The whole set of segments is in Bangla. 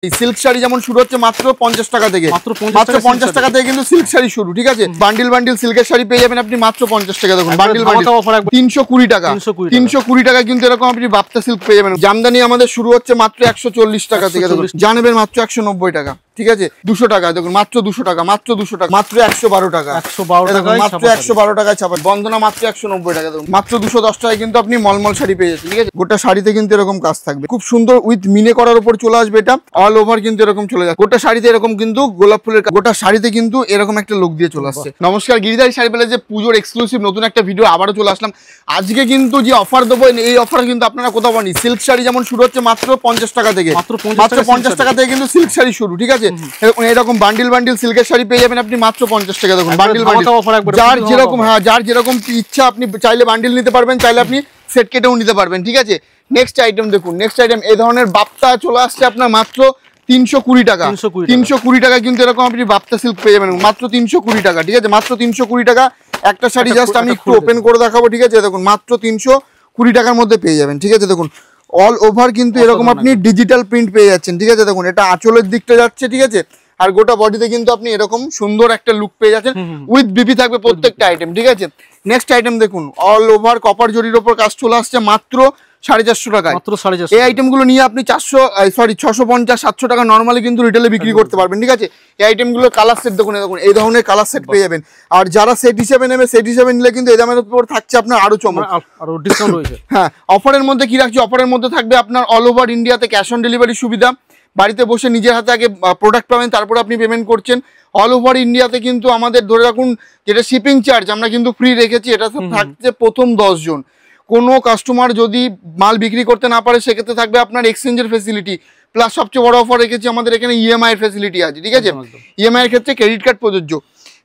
সিল্ক শাড়ি যেমন শুরু হচ্ছে মাত্র 50 টাকা থেকে, মাত্র 50 টাকা থেকে কিন্তু সিল্ক শাড়ি শুরু, ঠিক আছে। বান্ডিল বান্ডিল সিল্কের শাড়ি পেয়ে যাবেন আপনি মাত্র 50 টাকা। দেখুন বান্ডিল বান্ডিল 320 টাকা, 320 টাকা কিন্তু এরকম আপনি বাপ্তা সিল্ক পেয়ে যাবেন। জামদানি আমাদের শুরু হচ্ছে মাত্র 140 টাকা থেকে, দেখুন জানেবের মাত্র 190 টাকা, ঠিক আছে। 200 টাকা, দেখুন মাত্র 200 টাকা, মাত্র 200 টাকা, মাত্র 112 টাকা, মাত্র 112 টাকায় ছাপা। বন্দনা মাত্র 190 টাকা, দেখুন মাত্র 210 টাকায় কিন্তু আপনি মলমল শাড়ি পেয়ে যাচ্ছেন, ঠিক আছে। গোটা শাড়িতে কিন্তু এরকম কাজ থাকবে, খুব সুন্দর উইথ মিনে করার উপর চলে আসবে। এটা অল ওভার কিন্তু এরকম চলে যাচ্ছে। গোটা শাড়িতে এরকম কিন্তু গোলাপ ফুলের, গোটা শাড়িতে কিন্তু এরকম একটা লুক দিয়ে চলে আসছে। নমস্কার, গিরিধারী শাড়ি পেলে যে পুজোর এক্সক্লুসিভ নতুন একটা ভিডিও আবারও চলে আসলাম। আজকে কিন্তু যে অফার দেবো, এই অফার কিন্তু আপনারা কোথাও পাননি। সিল্ক শাড়ি যেমন শুরু হচ্ছে মাত্র 50 টাকা থেকে, মাত্র 50 টাকা থেকে কিন্তু সিল্ক শাড়ি শুরু, ঠিক আছে। এরকম বান্ডিল বান্ডিল সিল্কের শাড়ি পেয়ে যাবেন আপনি মাত্র 50 টাকা। দেখুন বান্ডিল বান্ডিল যার যেরকম, হ্যাঁ যার যেরকম ইচ্ছা আপনি চাইলে বান্ডিল নিতে পারবেন, চাইলে আপনি সেট কেটেও নিতে পারবেন, ঠিক আছে। নেক্সট আইটেম দেখুন, নেক্সট আইটেম এই ধরনের বাপ্তা চলে আসছে আপনার মাত্র 320 টাকা, 320 টাকা কিন্তু এরকম আপনি বাপ্তা সিল্ক পেয়ে যাবেন মাত্র 320 টাকা, ঠিক আছে। মাত্র 320 টাকা একটা শাড়ি, জাস্ট আমি একটু ওপেন করে দেখাবো, ঠিক আছে। দেখুন মাত্র 320 টাকার মধ্যে পেয়ে যাবেন, ঠিক আছে। দেখুন অল ওভার কিন্তু এরকম আপনি ডিজিটাল প্রিন্ট পেয়ে যাচ্ছেন, ঠিক আছে। দেখুন এটা আঁচলের দিকটা যাচ্ছে, ঠিক আছে। আর গোটা বডিতে কিন্তু আপনি এরকম সুন্দর একটা লুক পেয়ে যাচ্ছেন, উইথ বিবি থাকবে প্রত্যেকটা আইটেম, ঠিক আছে। নেক্সট আইটেম দেখুন, অল ওভার কপার জরির ওপর কাজ চলে আসছে মাত্র 450 টাকায়। এই আইটেমগুলো নিয়ে আপনি 650-700 টাকা নর্মালি কিন্তু রিটেলে বিক্রি করতে পারবেন, ঠিক আছে। এই আইটেমগুলোর কালার সেট দেখুন, দেখুন এই ধরনের কালার সেট পেয়ে যাবেন। আর যারা সেট হিসেবে নেবে, সেট হিসেবে নিলে কিন্তু এই দামের উপর থাকছে আপনার আরো চমক, আরো ডিসকাউন্ট রয়েছে। হ্যাঁ, অফারের মধ্যে কি রাখছি, অফারের মধ্যে থাকবে আপনার অল ওভার ইন্ডিয়াতে ক্যাশ অন ডেলিভারি সুবিধা। বাড়িতে বসে নিজের হাতে আগে প্রোডাক্ট পাবেন, তারপর আপনি পেমেন্ট করছেন। অল ওভার ইন্ডিয়াতে কিন্তু আমাদের ধরে রাখুন যেটা শিপিং চার্জ আমরা কিন্তু ফ্রি রেখেছি, এটা থাকছে প্রথম 10 জন। কোনো কাস্টমার যদি মাল বিক্রি করতে না পারে, সেক্ষেত্রে থাকবে আপনার এক্সচেঞ্জের ফেসিলিটি, প্লাস সবচেয়ে বড় অফার রেখেছি আমাদের এখানে ইএমআই এর ফেসিলিটি আছে, ঠিক আছে। ইএমআই এর ক্ষেত্রে ক্রেডিট কার্ড প্রযোজ্য।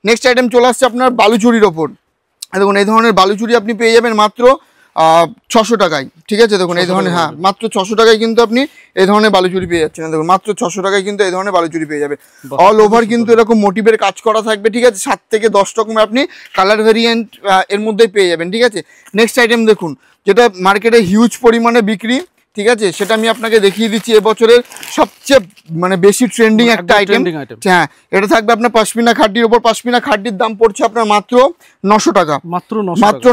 নেক্সট আইটেম চলে আসছে আপনার বালুচুরির ওপর। দেখুন এই ধরনের বালুচুরি আপনি পেয়ে যাবেন মাত্র 600 টাকায়, ঠিক আছে। দেখুন এই ধরনের, হ্যাঁ মাত্র 600 টাকায় কিন্তু আপনি এই ধরনের বালুচুরি পেয়ে যাচ্ছেন। দেখুন মাত্র 600 টাকায় কিন্তু এই ধরনের বালুচুরি পেয়ে যাবে। অল ওভার কিন্তু এরকম মোটিভের কাজ করা থাকবে, ঠিক আছে। 7 থেকে 10 রকমের আপনি কালার ভেরিয়েন্ট এর মধ্যেই পেয়ে যাবেন, ঠিক আছে। নেক্সট আইটেম দেখুন, যেটা মার্কেটে হিউজ পরিমাণে বিক্রি, ঠিক আছে, সেটা আমি আপনাকে দেখিয়ে দিচ্ছি। এবছরের সবচেয়ে মানে বেশি ট্রেন্ডিং একটা আইটেম, হ্যাঁ এটা থাকবে আপনার পশমিনা খাড্ডির উপর। পশমিনা খাড্ডির দাম পড়ছে আপনার মাত্র 900 টাকা, মাত্র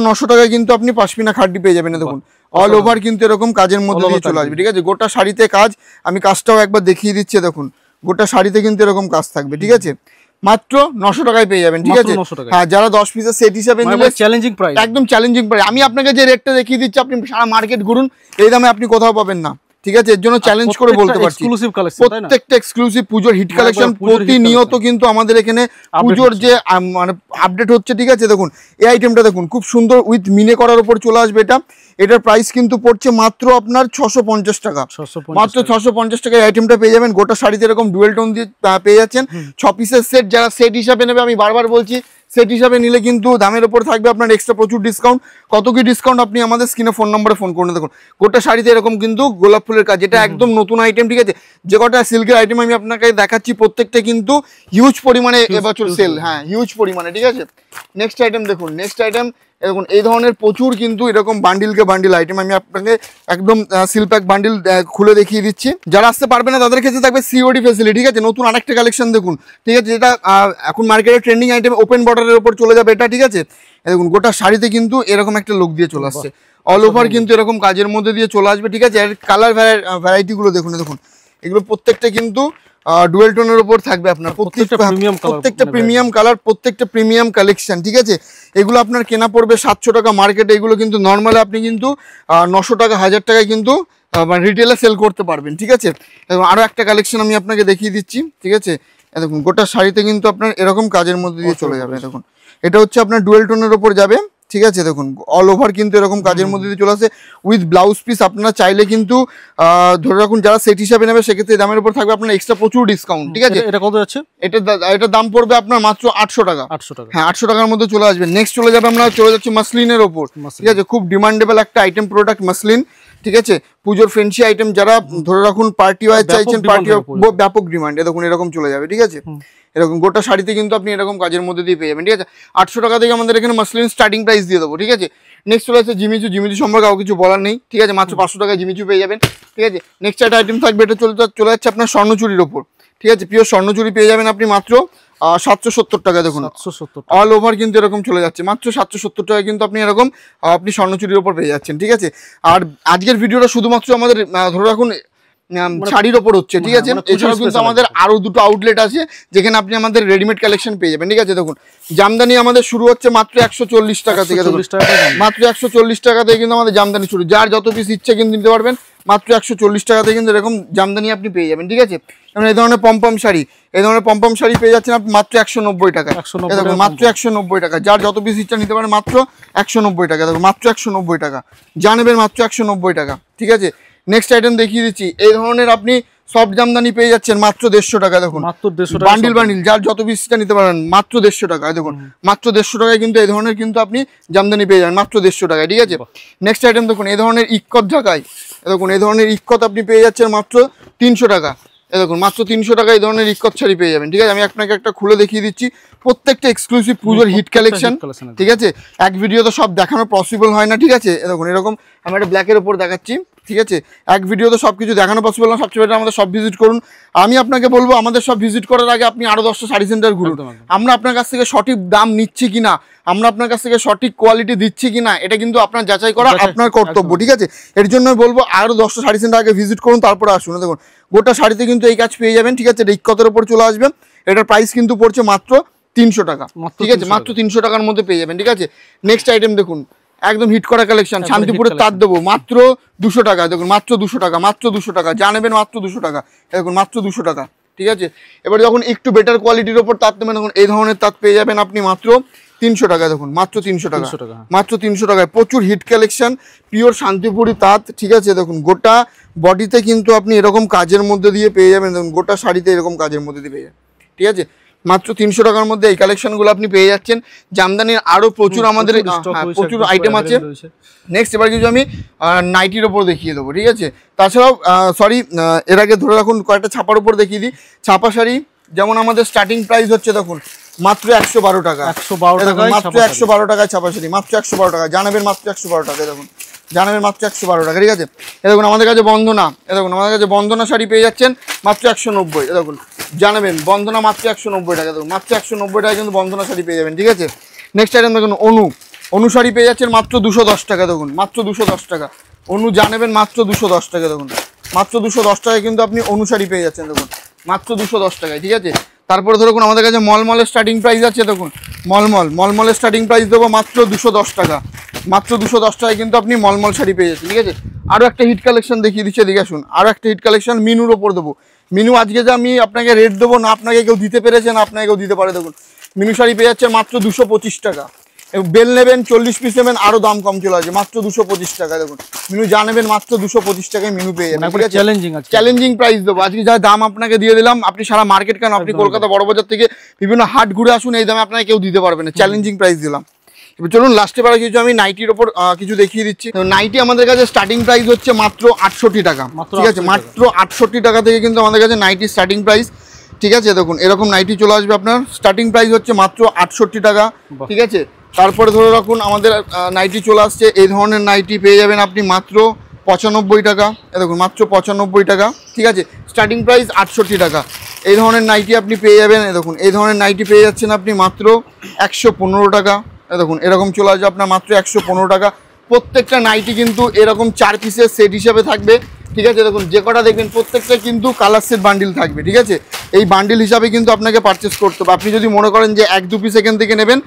900 টাকায় কিন্তু আপনি পশমিনা খাড্ডি পেয়ে যাবেন। দেখুন অল ওভার কিন্তু এরকম কাজের মধ্যে দিয়ে চলে আসবে, ঠিক আছে। গোটা শাড়িতে কাজ, আমি কাজটাও একবার দেখিয়ে দিচ্ছি। দেখুন গোটা শাড়িতে কিন্তু এরকম কাজ থাকবে, ঠিক আছে। মাত্র 900 টাকায় পেয়ে যাবেন, ঠিক আছে। হ্যাঁ, যারা 10 পিসের সেট হিসাবে নিলে চ্যালেঞ্জিং প্রাইস, একদম চ্যালেঞ্জিং প্রাইস। আমি আপনাকে যে রেটটা দেখিয়ে দিচ্ছি, আপনি সারা মার্কেট ঘুরুন, এই দামে আপনি কোথাও পাবেন না, ঠিক আছে। এর জন্য চ্যালেঞ্জ করে বলতে পারছি, প্রত্যেকটা এক্সক্লুসিভ পুজোর হিট কালেকশন প্রতিনিয়ত কিন্তু আমাদের এখানে পুজোর যে মানে আপডেট হচ্ছে, ঠিক আছে। দেখুন এই আইটেমটা দেখুন, খুব সুন্দর উইথ মিনে করার উপর চলে আসবে। এটার প্রাইস কিন্তু পড়ছে মাত্র আপনার 650 টাকা, মাত্র 650 টাকা এই আইটেমটা পেয়ে যাবেন। গোটা শাড়িতে এরকম ডুয়েল টোন দিয়ে পেয়ে যাচ্ছেন। 6 পিসের সেট, যারা সেট হিসাবে নেবে, আমি বারবার বলছি সেট হিসাবে নিলে কিন্তু দামের উপর থাকবে আপনার এক্সট্রা প্রচুর ডিসকাউন্ট। কত কি ডিসকাউন্ট আপনি আমাদের স্ক্রিনে ফোন নম্বরে ফোন করে দেখুন। গোটা শাড়িতে এরকম কিন্তু গোলাপ ফুলের কাজ, যেটা একদম নতুন আইটেম, ঠিক আছে। যে কটা সিল্কের আইটেম আমি আপনাকে দেখাচ্ছি, প্রত্যেকটা কিন্তু হিউজ পরিমাণে এবছর সেল, হ্যাঁ হিউজ পরিমাণে, ঠিক আছে। নেক্সট আইটেম দেখুন, নেক্সট আইটেম দেখুন এই ধরনের প্রচুর কিন্তু এরকম বান্ডিলকে বান্ডিল আইটেম আমি আপনাকে একদম সিলপ্যাক বান্ডিল খুলে দেখিয়ে দিচ্ছি। যারা আসতে পারবে না তাদের ক্ষেত্রে থাকবে সিওডি ফেসিলিটি, ঠিক আছে। নতুন আরেকটা কালেকশন দেখুন, ঠিক আছে, যেটা এখন মার্কেটে ট্রেন্ডিং আইটেম, ওপেন বর্ডারের উপর চলে যাবে এটা, ঠিক আছে। দেখুন গোটা শাড়িতে কিন্তু এরকম একটা লুক দিয়ে চলে আসছে। অল ওভার কিন্তু এরকম কাজের মধ্যে দিয়ে চলে আসবে, ঠিক আছে। আর কালার ভ্যারাইটিগুলো দেখুন, দেখুন এগুলো প্রত্যেকটা কিন্তু ডুয়েল টোনের উপর থাকবে আপনার, প্রত্যেকটা প্রিমিয়াম কালার, প্রত্যেকটা প্রিমিয়াম কালেকশন, ঠিক আছে। এগুলো আপনার কেনা পড়বে 700 টাকা মার্কেটে, এগুলো কিন্তু নর্মালি আপনি কিন্তু 900 টাকা 1000 টাকায় কিন্তু রিটেলে সেল করতে পারবেন, ঠিক আছে। এবং আরও একটা কালেকশন আমি আপনাকে দেখিয়ে দিচ্ছি, ঠিক আছে। দেখুন গোটা শাড়িতে কিন্তু আপনার এরকম কাজের মধ্যে দিয়ে চলে যাবে। দেখুন এটা হচ্ছে আপনার ডুয়েল টোনের ওপর যাবে, ঠিক আছে। দেখুন অল ওভার কিন্তু এরকম কাজের মধ্যে দিয়ে চলে আসে উইথ ব্লাউজ পিস। আপনারা চাইলে কিন্তু ধরে রাখুন যারা সেট হিসাবে নেবে, সেক্ষেত্রে দামের উপর থাকবে আপনার এক্সট্রা প্রচুর ডিসকাউন্ট, ঠিক আছে। এটা কত যাচ্ছে? এটা দাম পড়বে আপনার মাত্র 800 টাকা, 800 টাকা, হ্যাঁ 800 টাকার মধ্যে চলে আসবে। নেক্সট চলে যাবে, আমরা চলে যাচ্ছি মাসলিনের ওপর, ঠিক আছে। খুব ডিমান্ডেবল একটা আইটেম প্রোডাক্ট মাসলিন, ঠিক আছে, পুজোর ফ্যান্সি আইটেম যারা ধরে রাখুন পার্টি ওয়্যার চাইছেন, পার্টি ব্যাপক ডিমান্ড, দেখুন এরকম চলে যাবে। ঠিক আছে, এরকম গোটা শাড়িতে কিন্তু আপনি এরকম কাজের মধ্যে দিয়ে পেয়ে যাবেন। ঠিক আছে, 800 টাকা থেকে আমাদের এখানে মাসলিন স্টার্টিং প্রাইস দিয়ে দেবো। ঠিক আছে, নেক্সট চলে আসছে জিমিচু। জিমিচু সম্পর্কে কাউ কিছু বলার নেই। ঠিক আছে, মাত্র 500 টাকায় জিমিচু পেয়ে যাবেন। ঠিক আছে, নেক্সট একটা আইটেম থাকবে, এটা চলে যাচ্ছে আপনার স্বর্ণচুরির ওপর। ঠিক আছে, পিওর স্বর্ণচুরি পেয়ে যাবেন আপনি মাত্র 770 টাকা। দেখুন অল ওভার কিন্তু এরকম চলে যাচ্ছে মাত্র 770 টাকায় কিন্তু আপনি এরকম আপনি স্বর্ণচুরির ওপর পেয়ে যাচ্ছেন। ঠিক আছে, আর আজকের ভিডিওটা শুধুমাত্র আমাদের ধরে রাখুন শাড়ির ওপর হচ্ছে। ঠিক আছে, এছাড়াও কিন্তু আমাদের আরো দুটো আউটলেট আছে যেখানে আপনি আমাদের রেডিমেড কালেকশন পেয়ে যাবেন। ঠিক আছে, দেখুন জামদানি আমাদের শুরু হচ্ছে মাত্র 140 টাকা থেকে। মাত্র 140 টাকা থেকে কিন্তু আমাদের জামদানি শুরু, যার যত পিস ইচ্ছে কিন্তু নিতে পারবেন। মাত্র 140 টাকাতে কিন্তু এরকম জামদানি আপনি পেয়ে যাবেন। ঠিক আছে, যেমন এই ধরনের পম্পম শাড়ি, এই ধরনের পম্পম শাড়ি পেয়ে যাচ্ছেন আপনি মাত্র 190 টাকা। দেখুন মাত্র 190 টাকা, যার যত পিস ইচ্ছা নিতে পারেন মাত্র 190 টাকা। দেখুন মাত্র 190 টাকা, জানবেন মাত্র 190 টাকা। ঠিক আছে, নেক্সট আইটেম দেখিয়ে দিচ্ছি। এই ধরনের আপনি সফট জামদানি পেয়ে যাচ্ছেন মাত্র 150 টাকা। দেখুন বান্ডিল বান্ডিল, যার যত পিসটা নিতে পারেন মাত্র 150 টাকায়। দেখুন মাত্র 150 টাকায় কিন্তু এই ধরনের কিন্তু আপনি জামদানি পেয়ে যাবেন মাত্র 150 টাকায়। ঠিক আছে, নেক্সট আইটেম দেখুন এই ধরনের ইক্কত ঢাকায়। দেখুন এই ধরনের ইক্কত আপনি পেয়ে যাচ্ছেন মাত্র 300 টাকা। দেখুন মাত্র 300 টাকা এই ধরনের ইক্কত শাড়ি পেয়ে যাবেন। ঠিক আছে, আমি আপনাকে একটা খুলে দেখিয়ে দিচ্ছি, প্রত্যেকটা এক্সক্লুসিভ পুজোর হিট কালেকশন। ঠিক আছে, এক ভিডিও তো সব দেখানো পসিবল হয় না। ঠিক আছে, দেখুন এরকম আমি একটা ব্ল্যাকের ওপর দেখাচ্ছি। ঠিক আছে, এক ভিডিও তো সব কিছু দেখানো পসিবল না, সবচেয়ে বেটার আমাদের সব ভিজিট করুন। আমি আপনাকে বলবো আমাদের সব ভিজিট করার আগে আপনি আরো 10টা শাড়ি সেন্টার ঘুরুন। আমরা আপনার কাছ থেকে সঠিক দাম নিচ্ছি কিনা, আমরা আপনার কাছ থেকে সঠিক কোয়ালিটি দিচ্ছি কিনা, এটা কিন্তু আপনার যাচাই করা আপনার কর্তব্য। ঠিক আছে, এর জন্য বলবো আরো 10টা শাড়ি সেন্টার আগে ভিজিট করুন, তারপরে আসুন। দেখুন গোটা শাড়িতে কিন্তু এই কাজ পেয়ে যাবেন। ঠিক আছে, এটা ইক্কতের উপর চলে আসবে, এটার প্রাইস কিন্তু পড়ছে মাত্র 300 টাকা। ঠিক আছে, মাত্র 300 টাকার মধ্যে পেয়ে যাবেন। ঠিক আছে, নেক্সট আইটেম দেখুন একদম হিট করা কালেকশন, শান্তিপুরের তাঁত দেবো মাত্র 200 টাকা। দেখুন মাত্র 200 টাকা, মাত্র 200 টাকা, জানবেন মাত্র 200 টাকা। দেখুন মাত্র 200 টাকা। ঠিক আছে, এবার যখন একটু বেটার কোয়ালিটির ওপর তাঁত নেবেন, দেখুন এই ধরনের তাঁত পেয়ে যাবেন আপনি মাত্র 300 টাকা। দেখুন মাত্র 300 টাকা, মাত্র 300 টাকায় প্রচুর হিট কালেকশন, পিওর শান্তিপুরি তাঁত। ঠিক আছে, দেখুন গোটা বডিতে কিন্তু আপনি এরকম কাজের মধ্যে দিয়ে পেয়ে যাবেন। দেখুন গোটা শাড়িতে এরকম কাজের মধ্যে দিয়ে পেয়ে যাবেন। ঠিক আছে, মাত্র 300 টাকার মধ্যে এই কালেকশনগুলো আপনি পেয়ে যাচ্ছেন। জামদানির আরও প্রচুর আমাদের প্রচুর আইটেম আছে। নেক্সট এবার কিছু আমি নাইটির ওপর দেখিয়ে দেবো। ঠিক আছে, তাছাড়াও সরি এর আগে ধরে রাখুন কয়েকটা ছাপার উপর দেখিয়ে দিই। ছাপা শাড়ি যেমন আমাদের স্টার্টিং প্রাইস হচ্ছে দেখুন মাত্র 112 টাকা। মাত্র 112 টাকায় ছাপা শাড়ি, মাত্র 112 টাকা, জানাবেন মাত্র 112 টাকা। দেখুন জানাবেন মাত্র 112 টাকা। ঠিক আছে, এ দেখুন আমাদের কাছে বন্দনা, এ দেখুন আমাদের কাছে বন্দনা শাড়ি পেয়ে যাচ্ছেন মাত্র 190। এ দেখুন জানাবেন বন্দনা মাত্র 190 টাকা। দেখুন মাত্র 190 টাকা কিন্তু বন্দনা শাড়ি পেয়ে যাবেন। ঠিক আছে, নেক্সট আইটেম দেখুন অনু শাড়ি পেয়ে যাচ্ছেন মাত্র 210 টাকা। দেখুন মাত্র 210 টাকা অনু, জানাবেন মাত্র 210 টাকা। দেখুন মাত্র 210 টাকায় কিন্তু আপনি অনু শাড়ি পেয়ে যাচ্ছেন। দেখুন মাত্র 210 টাকায়। ঠিক আছে, তারপরে ধরুন আমাদের কাছে মলমলের স্টার্টিং প্রাইস আছে। দেখুন মলমলের স্টার্টিং প্রাইস দেবো মাত্র 210 টাকা। মাত্র 210 টাকায় কিন্তু আপনি মলমল শাড়ি পেয়ে যাচ্ছেন। ঠিক আছে, আরও একটা হিট কালেকশন দেখিয়ে দিচ্ছে, দেখে আসুন আরও একটা হিট কালেকশন মিনুর ওপর দেবো। মিনু আজকে যে আমি আপনাকে রেট দেবো না, আপনাকে কেউ দিতে পেরেছে না, আপনাকে কেউ দিতে পারে। দেখুন মিনু শাড়ি পেয়ে যাচ্ছে মাত্র 225 টাকা। বেল নেবেন 40 পিস নেবেন আরও দাম কম চলে আসবে মাত্র 225 টাকা। দেখুন মিনু জানাবেন মাত্র 225 টাকায় মিনু পেয়ে যাবেন। চ্যালেঞ্জিং প্রাইস দেবো আজকে, যা দাম আপনাকে দিয়ে দিলাম। আপনি সারা মার্কেট কেন, আপনি কলকাতা বড়বাজার থেকে বিভিন্ন হাট ঘুরে আসুন, এই দামে আপনাকে কেউ দিতে পারবে না। চ্যালেঞ্জিং প্রাইস দিলাম। এবার চলুন লাস্টে পারা কিছু আমি নাইটির ওপর কিছু দেখিয়ে দিচ্ছি। নাইটি আমাদের কাছে স্টার্টিং প্রাইস হচ্ছে মাত্র 68 টাকা। ঠিক আছে, মাত্র 68 টাকা থেকে কিন্তু আমাদের কাছে নাইটি স্টার্টিং প্রাইস। ঠিক আছে, দেখুন এরকম নাইটি চলে আসবে আপনার, স্টার্টিং প্রাইস হচ্ছে মাত্র 68 টাকা। ঠিক আছে, তারপরে ধরে রাখুন আমাদের নাইটি চলে আসছে, এই ধরনের নাইটি পেয়ে যাবেন আপনি মাত্র 95 টাকা। দেখুন মাত্র 95 টাকা। ঠিক আছে, স্টার্টিং প্রাইস 68 টাকা। এই ধরনের নাইটি আপনি পেয়ে যাবেন। দেখুন এই ধরনের নাইটি পেয়ে যাচ্ছেন আপনি মাত্র 115 টাকা। দেখুন এরকম চলে আসবে আপনার মাত্র 115 টাকা। প্রত্যেকটা নাইটি কিন্তু এরকম 4 পিসের সেট হিসাবে থাকবে। ঠিক আছে, দেখুন যে কটা দেখবেন প্রত্যেকটা কিন্তু কালার সেট বান্ডিল থাকবে। ঠিক আছে, এই বান্ডিল হিসাবে কিন্তু আপনাকে পারচেস করতে হবে। আপনি যদি মনে করেন যে 1-2 পিস এখান থেকে নেবেন,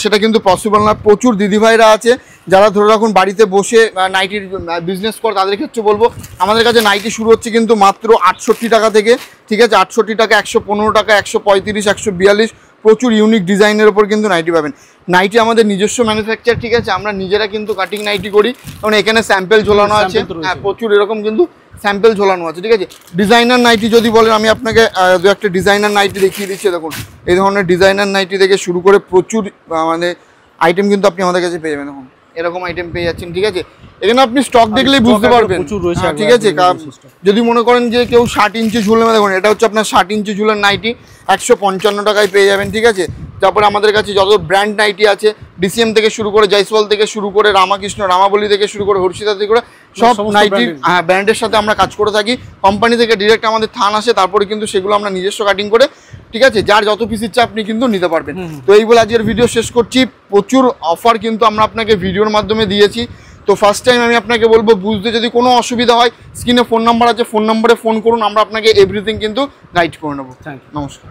সেটা কিন্তু পসিবল না। প্রচুর দিদিভাইরা আছে যারা ধরে রাখুন বাড়িতে বসে নাইটির বিজনেস করে, তাদের ক্ষেত্রে বলবো আমাদের কাছে নাইটি শুরু হচ্ছে কিন্তু মাত্র 68 টাকা থেকে। ঠিক আছে, 68 টাকা, 115 টাকা, 135, 142, প্রচুর ইউনিক ডিজাইনের ওপর কিন্তু নাইটি পাবেন। নাইটি আমাদের নিজস্ব ম্যানুফ্যাকচার। ঠিক আছে, আমরা নিজেরা কিন্তু কাটিং নাইটি করি, কারণ এখানে স্যাম্পেল ঝোলানো আছে। হ্যাঁ, প্রচুর এরকম কিন্তু স্যাম্পেল ঝোলানো আছে। ঠিক আছে, ডিজাইনার নাইটি যদি বলেন, আমি আপনাকে দু একটা ডিজাইনার নাইটি দেখিয়ে দিচ্ছি। দেখুন এই ধরনের ডিজাইনার নাইটি থেকে শুরু করে প্রচুর মানে আইটেম কিন্তু আপনি আমাদের কাছে পেয়ে যাবেন। দেখুন এরকম আইটেম পেয়ে যাচ্ছেন, ঠিক আছে। এখানে আপনি স্টক দেখলেই বুঝতে পারবেন, ঠিক আছে। যদি মনে করেন যে কেউ 60 ইঞ্চি ঝুলের মধ্যে, দেখুন এটা হচ্ছে আপনার 60 ইঞ্চি ঝুলের নাইটি 155 টাকায় পেয়ে যাবেন, ঠিক আছে। তারপরে আমাদের কাছে যত ব্র্যান্ড নাইটি আছে, ডিসিএম থেকে শুরু করে, জয়সওয়াল থেকে শুরু করে, রামাকৃষ্ণ, রামাবলী থেকে শুরু করে, হর্ষিতা থেকে করে সব নাইটি ব্র্যান্ডের সাথে আমরা কাজ করে থাকি। কোম্পানি থেকে ডিরেক্ট আমাদের থান আসে, তারপরে কিন্তু সেগুলো আমরা নিজস্ব কাটিং করে, ঠিক আছে, যার যত পিস ইচ্ছা আপনি কিন্তু নিতে পারবেন। তো এই বলে আজকের ভিডিও শেষ করছি। প্রচুর অফার কিন্তু আমরা আপনাকে ভিডিওর মাধ্যমে দিয়েছি। তো ফার্স্ট টাইম আমি আপনাকে বলবো, বুঝতে যদি কোনো অসুবিধা হয়, স্ক্রিনে ফোন নাম্বার আছে, ফোন নাম্বারে ফোন করুন, আমরা আপনাকে এভরিথিং কিন্তু গাইড করে নেবো। নমস্কার।